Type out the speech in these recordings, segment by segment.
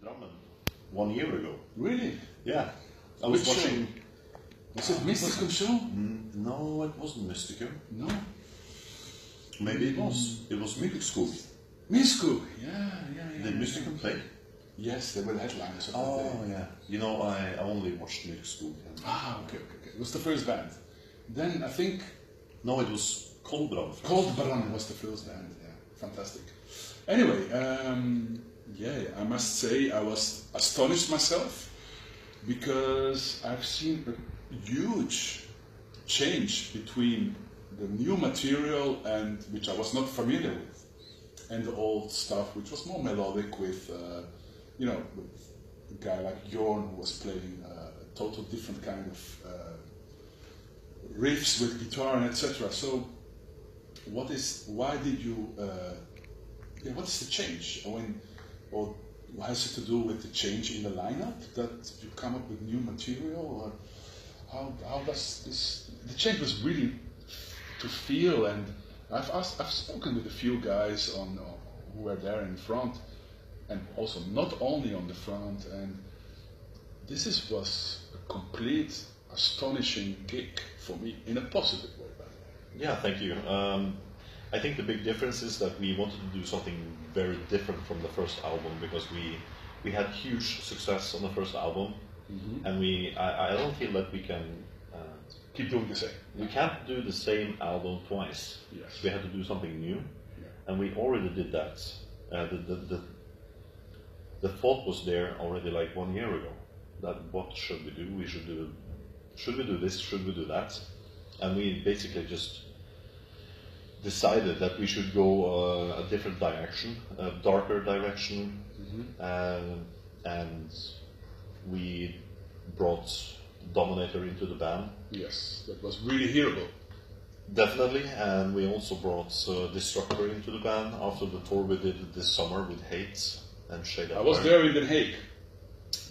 Drammen 1 year ago. Really? Yeah. I was Which watching. Was it Mystical show? No, it wasn't Mystical. No. Maybe it was. It was Music School. Mystical. Yeah. Did Mystical play? Yes, they were the headliners of that Oh day. yeah. You know, I only watched Music School. Okay. It was the first band. Then I think No, it was Coldbrand. Cold Baran was the first band. Yeah, fantastic. Anyway, I must say I was astonished myself because I've seen a huge change between the new material and which I was not familiar with, and the old stuff, which was more melodic with, with a guy like Jorn who was playing a total different kind of riffs with guitar and etc. So, what is the change? Or has it to do with the change in the lineup that you come up with new material, or how does this? The change was really to feel, and I've spoken with a few guys who were there in front, and also not only on the front, and was a complete astonishing gig for me in a positive way. By the way. Yeah, thank you. I think the big difference is that we wanted to do something very different from the first album because we had huge success on the first album, and I don't feel that we can Keep doing the same. we can't do the same album twice. Yes. We had to do something new, Yeah. and we already did that. The thought was there already like 1 year ago. That what should we do? Should we do this? Should we do that? And we basically just decided that we should go a different direction, a darker direction, and we brought Dominator into the band. Yes, that was really hearable. Definitely, and we also brought Destructor into the band after the tour we did this summer with Hate and Shade. I was there in Den Haag.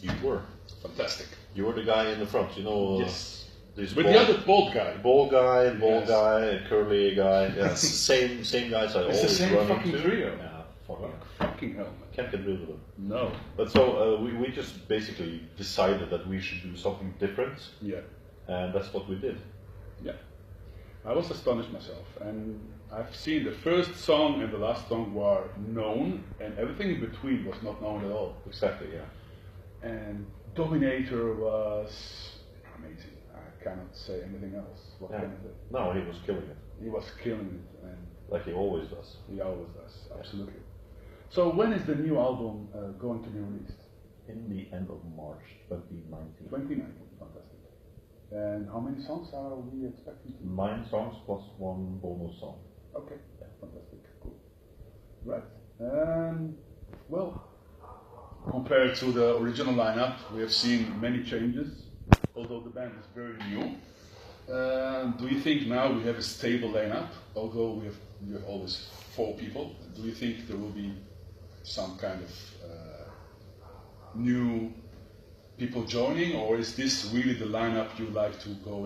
You were. Fantastic. You were the guy in the front, you know. Yes. This With the other bald guy. bald Yes. guy, curly guy. Yes, same guys I It's the always same run fucking into. trio. Yeah, fucking Fucking hell, man. can't get rid of them. No. But so we just basically decided that we should do something different, Yeah. and that's what we did. Yeah. I was astonished myself, and I've seen the first song and the last song were known, and everything in between was not known at all. Exactly, yeah. And Dominator was amazing. I cannot say anything else. What Yeah. can I say? No, he was killing it, He was killing it, and like he always does. he always does. Absolutely. So when is the new album going to be released? In the end of March 2019. 2019. Fantastic. And how many songs are we expecting to? 9 songs plus 1 bonus song. Okay. Yeah. Fantastic. Cool. Right. Well, compared to the original lineup, we have seen many changes. Although the band is very new, do you think now we have a stable lineup? Although we have always 4 people, do you think there will be some kind of new people joining, or is this really the lineup you like to go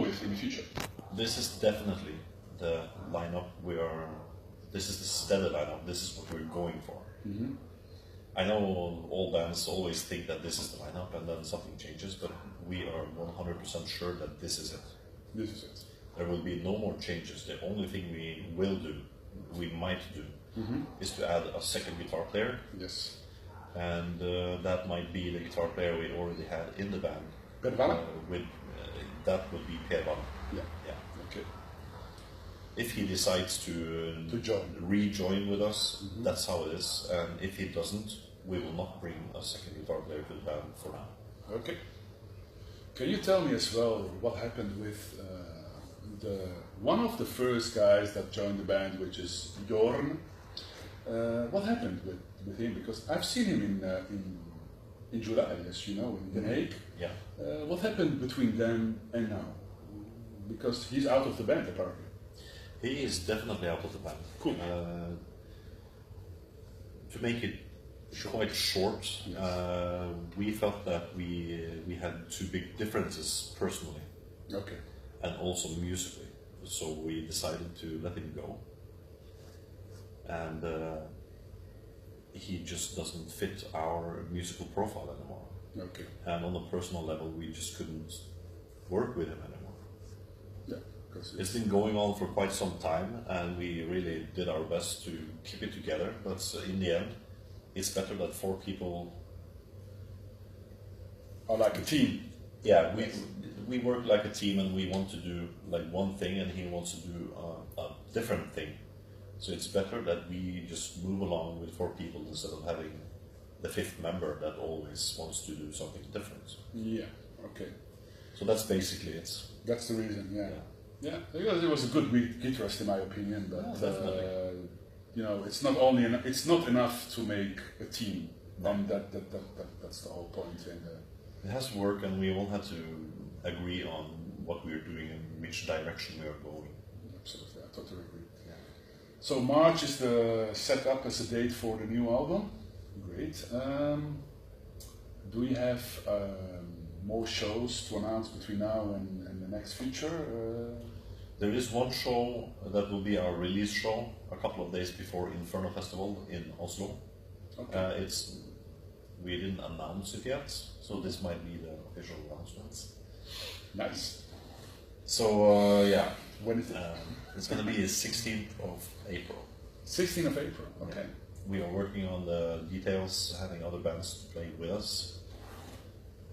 with in the future? This is definitely the lineup this is the steady lineup, this is what we're going for. I know all bands always think that this is the lineup and then something changes, but we are 100% sure that this is it. This is it. There will be no more changes. The only thing we might do, is to add a second guitar player. Yes. And that might be the guitar player we already had in the band. Per Vanne? That would be Per Vanne. Yeah. Okay. If he decides to rejoin with us, that's how it is. And if he doesn't, we will not bring a second guitar player to the band for now. Okay. Can you tell me as well what happened with one of the first guys that joined the band, which is Jorn? What happened with him? Because I've seen him in July, as you know, in Den Haag. Yeah. What happened between then and now? Because he's out of the band apparently. He is definitely out of the band. Cool. To make it quite short, we felt that we had 2 big differences personally. Okay. And also musically. So we decided to let him go. And he just doesn't fit our musical profile anymore. Okay. And on a personal level, we just couldn't work with him anymore. Yeah, because It's been going on for quite some time, and we really did our best to keep it together. But in the end, it's better that 4 people. are like a team. Yeah, we work like a team, and we want to do like one thing, and he wants to do a different thing. So it's better that we just move along with 4 people instead of having the 5th member that always wants to do something different. Yeah. Okay. So that's basically it. That's the reason. Yeah. Yeah. Yeah. Because it was a good guitarist in my opinion, but Yeah, definitely. you know, it's not it's not enough to make a team. No. And that's the whole point. And It has to work, and we all have to agree on what we are doing and which direction we are going. absolutely, I totally agree. So March is the set up as a date for the new album. Great. Do we have more shows to announce between now and the next future? There is one show that will be our release show a couple of days before Inferno Festival in Oslo. Okay. We didn't announce it yet, so this might be the official announcement. Nice. So yeah, When is it? it's going to be the 16th of April. 16th of April. Okay. We are working on the details, having other bands play with us,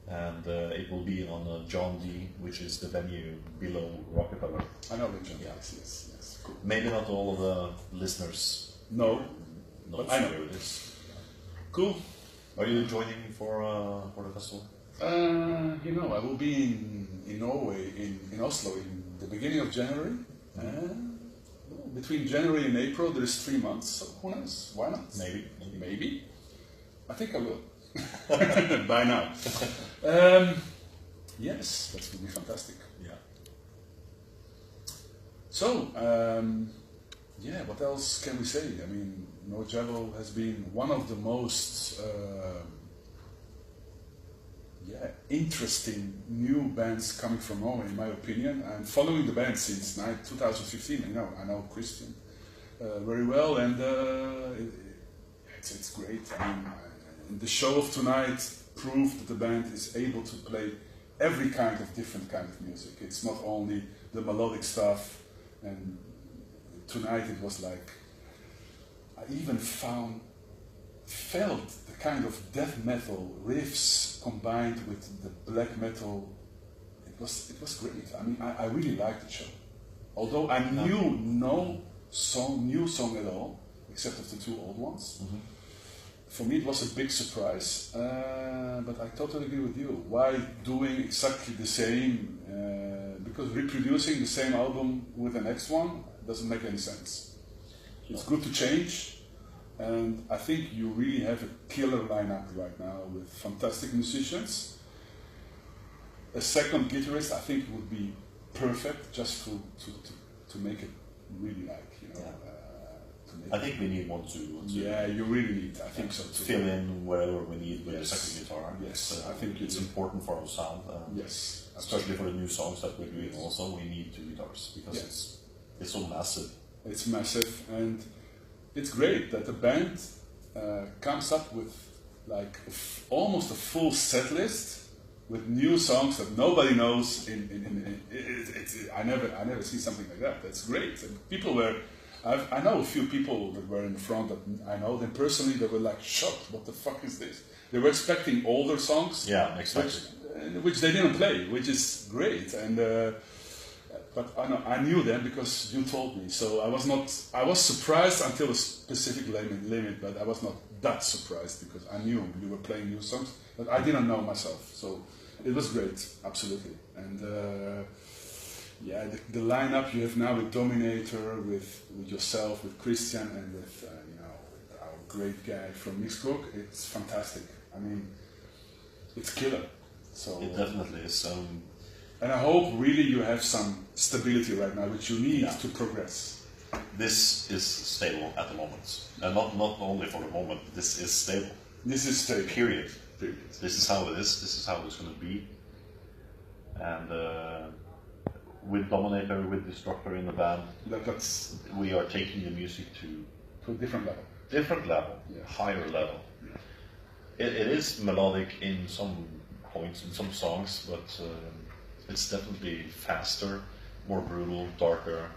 and it will be on John D, which is the venue below Rockefeller. I know the John. Yeah. Yes. Cool. Maybe not all of the listeners No. know But I know. where it is. Cool. Are you joining for the festival? You know, I will be in Norway, in Oslo, in the beginning of January. Between January and April, there is 3 months. So who knows? Why not? Maybe. I think I will. By now. Yes, that would be fantastic. Yeah. So, yeah, what else can we say? I mean, Nordjevel has been one of the most interesting new bands coming from Norway, in my opinion. And following the band since 2015, I know Christian very well, and it's great. I mean, the show of tonight proved that the band is able to play every kind of different kind of music. It's not only the melodic stuff, and tonight it was like I even felt the kind of death metal riffs combined with the black metal. It was great. I mean, I really liked the show. Although I knew no new song at all, except of the 2 old ones. Mm-hmm. For me, it was a big surprise. But I totally agree with you. Why doing exactly the same? Because reproducing the same album with the next one doesn't make any sense. It's good to change. And I think you really have a killer lineup right now with fantastic musicians. A second guitarist, I think, would be perfect just to make it really like, you know. I think we need one to yeah, you really need. I think so too. fill in wherever we need with Yes. the second guitar. Yes, I think it's important for our sound. Yes, Especially for the new songs that we're doing. Also, we need 2 guitars because it's so massive. It's massive, and it's great that the band comes up with like almost a full set list with new songs that nobody knows. I never see something like that. That's great. And people were. I know a few people that were in the front that I know them personally. They were like shocked. What the fuck is this? They were expecting older songs. Yeah, exactly. Which they didn't play, which is great. And but I knew them because you told me. So I was surprised until a specific limit, but I was not that surprised because I knew you were playing new songs, but I didn't know myself. So it was great, absolutely. And yeah, the lineup you have now with Dominator, with yourself, with Christian, and with with our great guy from Mixcook, it's fantastic. I mean, it's killer. So It definitely is. and I hope really you have some stability right now, which you need to progress. This is stable at the moment, and not only for the moment. This is stable. This is stable. Period. This is how it is. This is how it's going to be. And with Dominator, with Destructor in the band, That's we are taking the music to to a different level. Different level, Yeah. higher level. It is melodic in some points, in some songs, but it's definitely faster, more brutal, darker,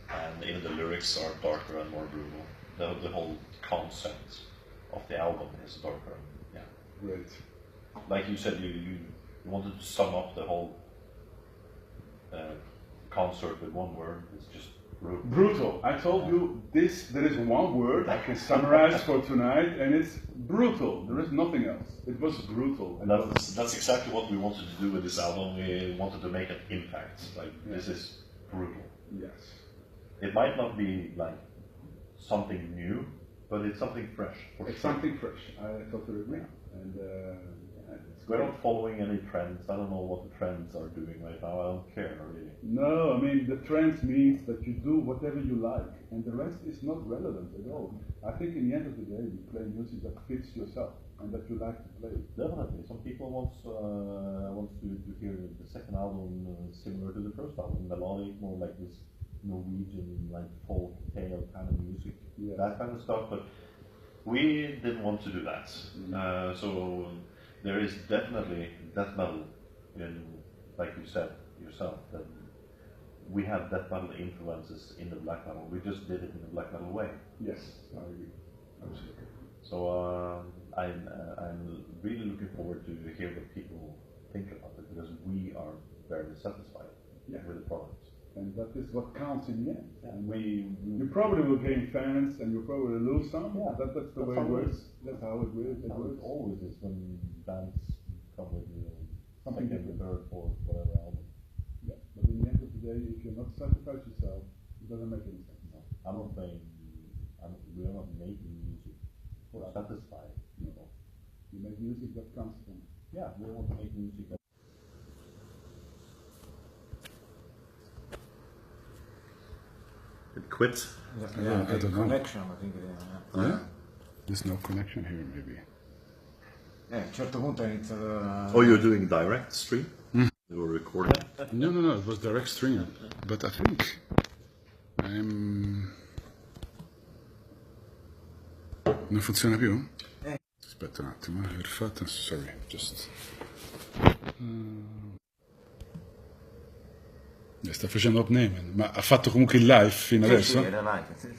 and even the lyrics are darker and more brutal. The whole concept of the album is darker. Yeah. Great. Like you said, you wanted to sum up the whole concert with one word. It's just brutal. Brutal. I told you this. There is one word I can summarize for tonight, and it's brutal. There is nothing else. It was brutal. And that's exactly what we wanted to do with this album. We wanted to make an impact. Like, this is brutal. Yes. It might not be like something new, but it's something fresh. It's something fresh. I totally agree. And we're not following any trends. I don't know what the trends are doing right now. I don't care really. No, I mean the trend means that you do whatever you like, and the rest is not relevant at all. I think in the end of the day, you play music that fits yourself and that you like to play. Definitely. Some people want to hear the second album similar to the first album, melodic, more like this Norwegian like folk tale kind of music, that kind of stuff. But we didn't want to do that. So there is definitely death metal in, like you said yourself, that we have death metal influences in the black metal. We just did it in the black metal way. Yes, I agree. Absolutely. So I'm really looking forward to hear what people think about it, because we are very satisfied with the product. And that is what counts in the end. And You probably will gain fans, and you'll probably lose some. Yeah, that's the way it works. That's how it works. It always is when bands come with something they prepared for whatever album. Yeah, but in the end of the day, if you're not satisfied yourself, it doesn't make any sense. No, I'm not playing. We are not making music for satisfy. No. You make music that comes from. Yeah, we want to make music that. It quit. Yeah, I don't know. Connection, I think it is. Yeah? There's no connection here, maybe. A un certo punto ha iniziato. Oh, you're doing direct stream? You were recording? No, it was direct stream. But I think non funziona più? Aspetta un attimo, rifatto, sorry, just... Sta facendo opnemen, ma ha fatto comunque il live fino adesso? Sì, era live.